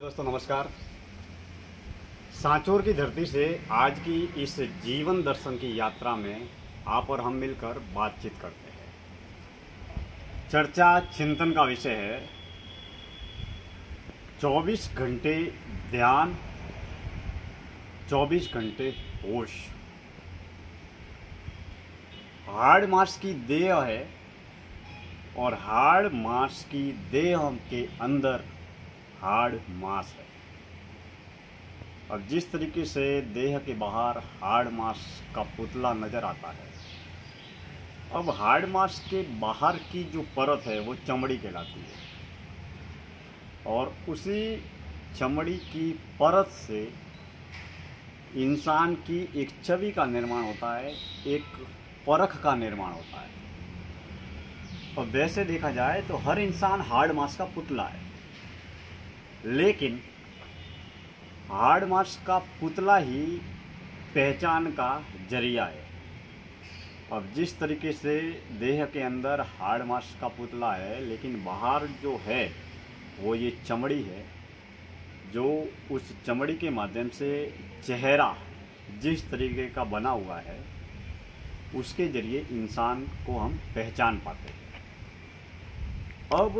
दोस्तों नमस्कार। सांचौर की धरती से आज की इस जीवन दर्शन की यात्रा में आप और हम मिलकर बातचीत करते हैं। चर्चा चिंतन का विषय है 24 घंटे ध्यान, 24 घंटे होश। हाड़ मांस की देह है और हाड़ मांस की देह के अंदर हाड़ मांस है। अब जिस तरीके से देह के बाहर हाड़ मांस का पुतला नजर आता है, अब हाड़ मांस के बाहर की जो परत है वो चमड़ी कहलाती है और उसी चमड़ी की परत से इंसान की एक छवि का निर्माण होता है, एक परख का निर्माण होता है। और वैसे देखा जाए तो हर इंसान हाड़ मांस का पुतला है, लेकिन हाड़ मांस का पुतला ही पहचान का जरिया है। अब जिस तरीके से देह के अंदर हाड़ मांस का पुतला है, लेकिन बाहर जो है वो ये चमड़ी है, जो उस चमड़ी के माध्यम से चेहरा जिस तरीके का बना हुआ है उसके जरिए इंसान को हम पहचान पाते हैं। अब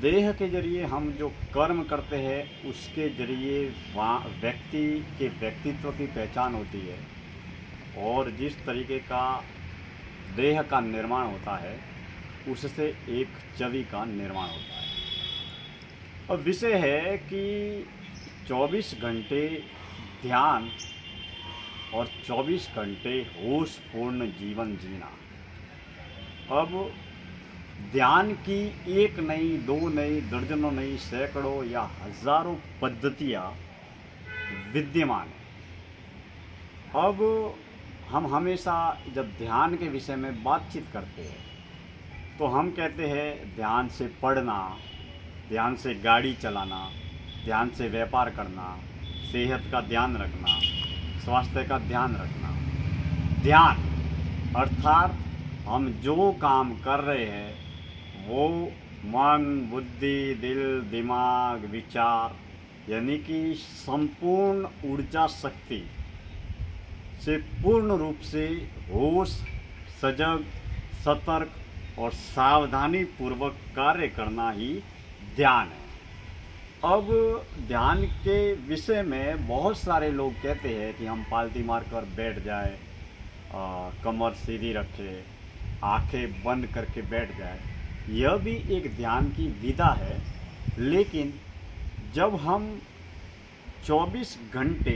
देह के जरिए हम जो कर्म करते हैं उसके जरिए व्यक्ति के व्यक्तित्व की पहचान होती है और जिस तरीके का देह का निर्माण होता है उससे एक छवि का निर्माण होता है। अब विषय है कि 24 घंटे ध्यान और 24 घंटे होशपूर्ण जीवन जीना। अब ध्यान की एक नहीं, दो नहीं, दर्जनों नहीं, सैकड़ों या हजारों पद्धतियाँ विद्यमान हैं। अब हम हमेशा जब ध्यान के विषय में बातचीत करते हैं तो हम कहते हैं ध्यान से पढ़ना, ध्यान से गाड़ी चलाना, ध्यान से व्यापार करना, सेहत का ध्यान रखना, स्वास्थ्य का ध्यान रखना। ध्यान अर्थात हम जो काम कर रहे हैं वो मन, बुद्धि, दिल, दिमाग, विचार यानी कि संपूर्ण ऊर्जा शक्ति से पूर्ण रूप से होश, सजग, सतर्क और सावधानी पूर्वक कार्य करना ही ध्यान है। अब ध्यान के विषय में बहुत सारे लोग कहते हैं कि हम पालती मारकर बैठ जाए, कमर सीधी रखे, आंखें बंद करके बैठ जाए। यह भी एक ध्यान की विधा है, लेकिन जब हम 24 घंटे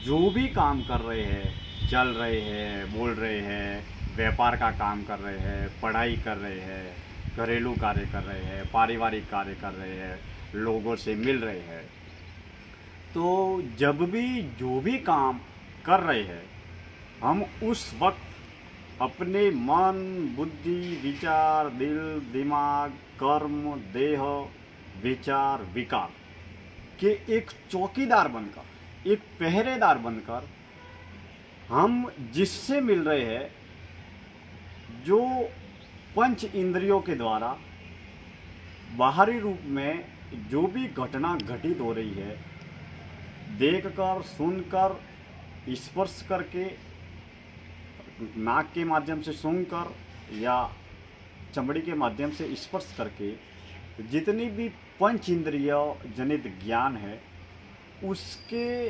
जो भी काम कर रहे हैं, चल रहे हैं, बोल रहे हैं, व्यापार का काम कर रहे हैं, पढ़ाई कर रहे हैं, घरेलू कार्य कर रहे हैं, पारिवारिक कार्य कर रहे हैं, लोगों से मिल रहे हैं, तो जब भी जो भी काम कर रहे हैं हम उस वक्त अपने मन, बुद्धि, विचार, दिल, दिमाग, कर्म, देह, विचार, विकार के एक चौकीदार बनकर, एक पहरेदार बनकर हम जिससे मिल रहे हैं, जो पंच इंद्रियों के द्वारा बाहरी रूप में जो भी घटना घटित हो रही है, देखकर, सुनकर, स्पर्श करके, नाक के माध्यम से सूंघकर या चमड़ी के माध्यम से स्पर्श करके जितनी भी पंच इंद्रिय जनित ज्ञान है उसके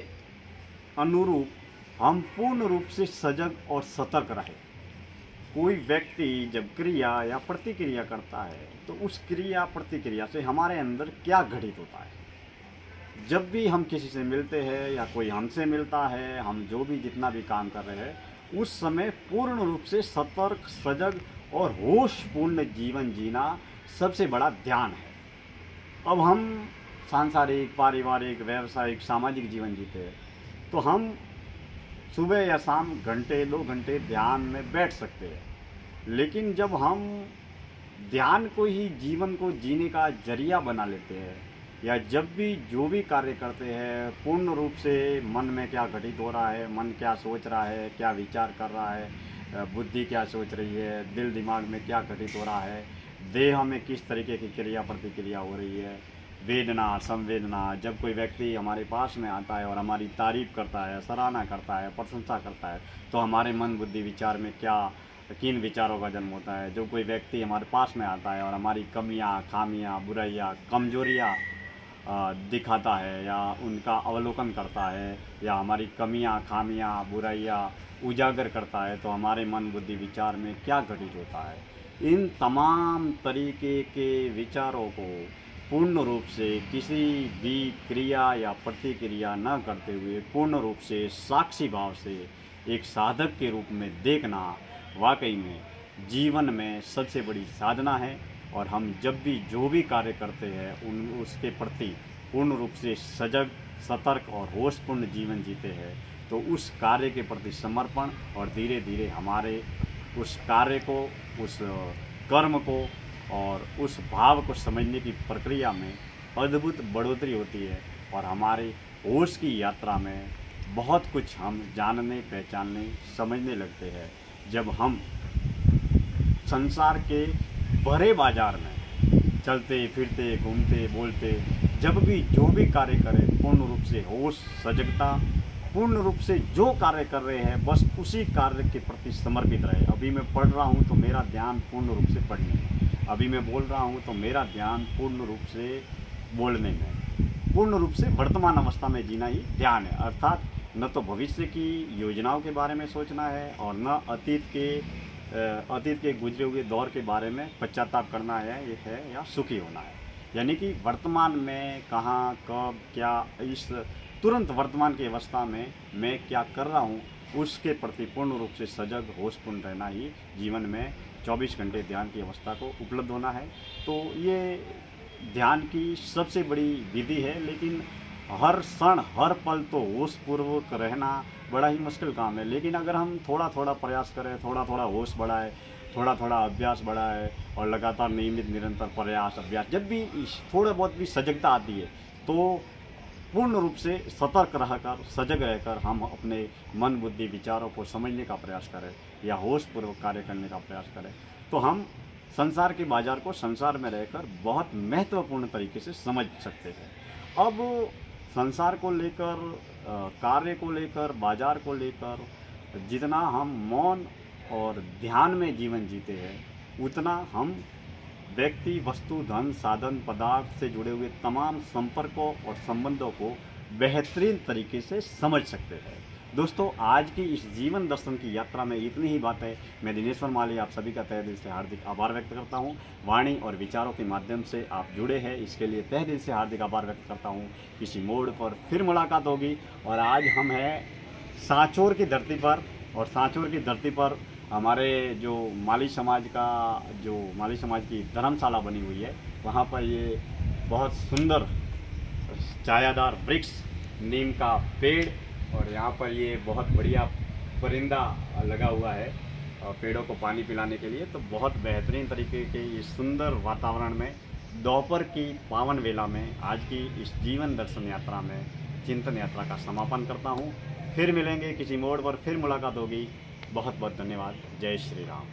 अनुरूप हम पूर्ण रूप से सजग और सतर्क रहे। कोई व्यक्ति जब क्रिया या प्रतिक्रिया करता है तो उस क्रिया प्रतिक्रिया से हमारे अंदर क्या घटित होता है। जब भी हम किसी से मिलते हैं या कोई हमसे मिलता है, हम जो भी जितना भी काम कर रहे हैं उस समय पूर्ण रूप से सतर्क, सजग और होशपूर्ण जीवन जीना सबसे बड़ा ध्यान है। अब हम सांसारिक, पारिवारिक, व्यावसायिक, सामाजिक जीवन जीते हैं तो हम सुबह या शाम घंटे 2 घंटे ध्यान में बैठ सकते हैं, लेकिन जब हम ध्यान को ही जीवन को जीने का जरिया बना लेते हैं या जब भी जो भी कार्य करते हैं पूर्ण रूप से मन में क्या घटित हो रहा है, मन क्या सोच रहा है, क्या विचार कर रहा है, बुद्धि क्या सोच रही है, दिल दिमाग में क्या घटित हो रहा है, देह में किस तरीके की क्रिया प्रतिक्रिया हो रही है, वेदना, संवेदना, जब कोई व्यक्ति हमारे पास में आता है और हमारी तारीफ करता है, सराहना करता है, प्रशंसा करता है, तो हमारे मन बुद्धि विचार में किन विचारों का जन्म होता है। जब कोई व्यक्ति हमारे पास में आता है और हमारी कमियां, खामियां, बुराइयां, कमजोरियां दिखाता है या उनका अवलोकन करता है या हमारी कमियां, खामियां, बुराइयां उजागर करता है, तो हमारे मन बुद्धि विचार में क्या घटित होता है। इन तमाम तरीके के विचारों को पूर्ण रूप से किसी भी क्रिया या प्रतिक्रिया न करते हुए पूर्ण रूप से साक्षी भाव से एक साधक के रूप में देखना वाकई में जीवन में सबसे बड़ी साधना है। और हम जब भी जो भी कार्य करते हैं उसके प्रति पूर्ण रूप से सजग, सतर्क और होशपूर्ण जीवन जीते हैं, तो उस कार्य के प्रति समर्पण और धीरे धीरे हमारे उस कार्य को, उस कर्म को और उस भाव को समझने की प्रक्रिया में अद्भुत बढ़ोतरी होती है और हमारे होश की यात्रा में बहुत कुछ हम जानने, पहचानने, समझने लगते हैं। जब हम संसार के भरे बाजार में चलते फिरते, घूमते, बोलते, जब भी जो भी कार्य करें पूर्ण रूप से होश, सजगता, पूर्ण रूप से जो कार्य कर रहे हैं बस उसी कार्य के प्रति समर्पित रहे। अभी मैं पढ़ रहा हूँ तो मेरा ध्यान पूर्ण रूप से पढ़ने में, अभी मैं बोल रहा हूँ तो मेरा ध्यान पूर्ण रूप से बोलने में, पूर्ण रूप से वर्तमान अवस्था में जीना ही ध्यान है। अर्थात न तो भविष्य की योजनाओं के बारे में सोचना है और न अतीत के गुजरे हुए दौर के बारे में पश्चाताप करना है, ये है या सुखी होना है। यानी कि वर्तमान में कहाँ, कब, क्या, इस तुरंत वर्तमान की अवस्था में मैं क्या कर रहा हूँ उसके प्रति पूर्ण रूप से सजग, होशपूर्ण रहना ही जीवन में 24 घंटे ध्यान की अवस्था को उपलब्ध होना है। तो ये ध्यान की सबसे बड़ी विधि है, लेकिन हर क्षण, हर पल तो होशपूर्वक रहना बड़ा ही मुश्किल काम है। लेकिन अगर हम थोड़ा थोड़ा प्रयास करें, थोड़ा थोड़ा होश बढ़ाए, थोड़ा थोड़ा अभ्यास बढ़ाए और लगातार नियमित निरंतर प्रयास, अभ्यास, जब भी थोड़ा बहुत भी सजगता आती है तो पूर्ण रूप से सतर्क रहकर, सजग रहकर हम अपने मन बुद्धि विचारों को समझने का प्रयास करें या होशपूर्वक कार्य करने का प्रयास करें, तो हम संसार के बाजार को संसार में रहकर बहुत महत्वपूर्ण तरीके से समझ सकते हैं। अब संसार को लेकर, कार्य को लेकर, बाजार को लेकर जितना हम मौन और ध्यान में जीवन जीते हैं उतना हम व्यक्ति, वस्तु, धन, साधन, पदार्थ से जुड़े हुए तमाम संपर्कों और संबंधों को बेहतरीन तरीके से समझ सकते हैं। दोस्तों, आज की इस जीवन दर्शन की यात्रा में इतनी ही बात है। मैं दिनेश्वर माली आप सभी का तहे दिल से हार्दिक आभार व्यक्त करता हूं। वाणी और विचारों के माध्यम से आप जुड़े हैं, इसके लिए तहे दिल से हार्दिक आभार व्यक्त करता हूं। किसी मोड़ पर फिर मुलाकात होगी और आज हम हैं सांचौर की धरती पर, और सांचौर की धरती पर हमारे जो माली समाज की धर्मशाला बनी हुई है, वहाँ पर ये बहुत सुंदर छायादार वृक्ष, नीम का पेड़, और यहाँ पर ये बहुत बढ़िया परिंदा लगा हुआ है पेड़ों को पानी पिलाने के लिए। तो बहुत बेहतरीन तरीके के इस सुंदर वातावरण में दोपहर की पावन वेला में आज की इस जीवन दर्शन यात्रा में, चिंतन यात्रा का समापन करता हूँ। फिर मिलेंगे किसी मोड़ पर, फिर मुलाकात होगी। बहुत बहुत धन्यवाद। जय श्री राम।